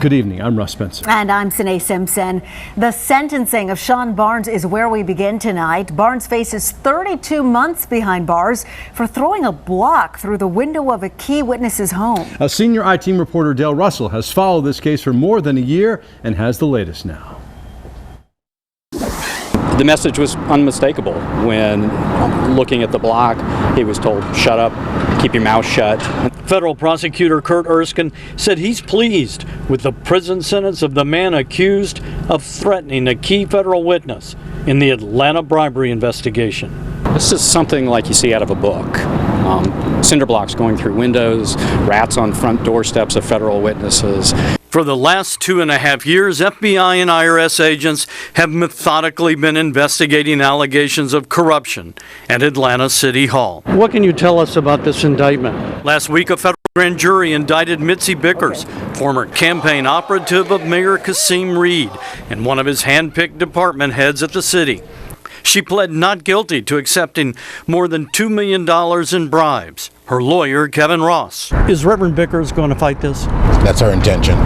Good evening, I'm Russ Spencer. And I'm Sine Simpson. The sentencing of Sean Barnes is where we begin tonight. Barnes faces 32 months behind bars for throwing a block through the window of a key witness's home. A senior I-Team reporter, Dale Russell, has followed this case for more than a year and has the latest now. The message was unmistakable. When looking at the block, he was told, "Shut up, keep your mouth shut." Federal prosecutor Kurt Erskine said he's pleased with the prison sentence of the man accused of threatening a key federal witness in the Atlanta bribery investigation. This is something like you see out of a book. Cinder blocks going through windows, rats on front doorsteps of federal witnesses. For the last 2.5 years, FBI and IRS agents have methodically been investigating allegations of corruption at Atlanta City Hall. What can you tell us about this indictment? Last week, a federal grand jury indicted Mitzi Bickers, former campaign operative of Mayor Kasim Reed and one of his hand-picked department heads at the city. She pled not guilty to accepting more than $2 million in bribes. Her lawyer, Kevin Ross. Is Reverend Bickers going to fight this? That's our intention.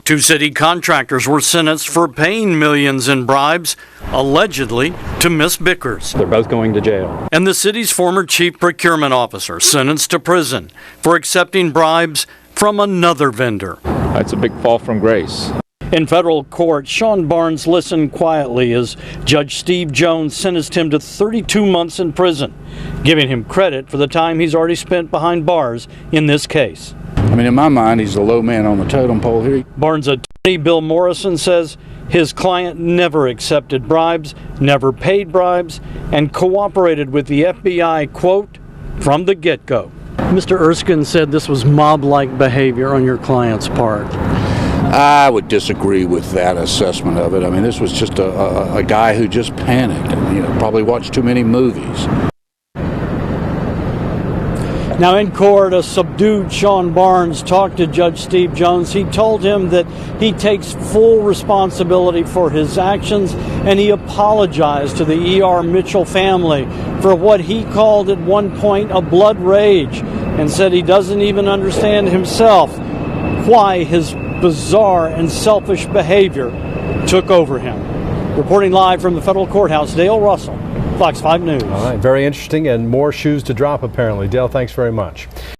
2 city contractors were sentenced for paying millions in bribes, allegedly to Miss Bickers. They're both going to jail. And the city's former chief procurement officer sentenced to prison for accepting bribes from another vendor. It's a big fall from grace. In federal court, Sean Barnes listened quietly as Judge Steve Jones sentenced him to 32 months in prison, giving him credit for the time he's already spent behind bars in this case. I mean, in my mind, he's the low man on the totem pole here. Barnes' attorney, Bill Morrison, says his client never accepted bribes, never paid bribes, and cooperated with the FBI, quote, from the get-go. Mr. Erskine said this was mob-like behavior on your client's part. I would disagree with that assessment of it. I mean, this was just a guy who just panicked and probably watched too many movies. Now in court, a subdued Sean Barnes talked to Judge Steve Jones. He told him that he takes full responsibility for his actions, and he apologized to the E.R. Mitchell family for what he called at one point a blood rage, and said he doesn't even understand himself why his bizarre and selfish behavior took over him. Reporting live from the federal courthouse, Dale Russell, Fox 5 News. All right, very interesting and more shoes to drop apparently. Dale, thanks very much.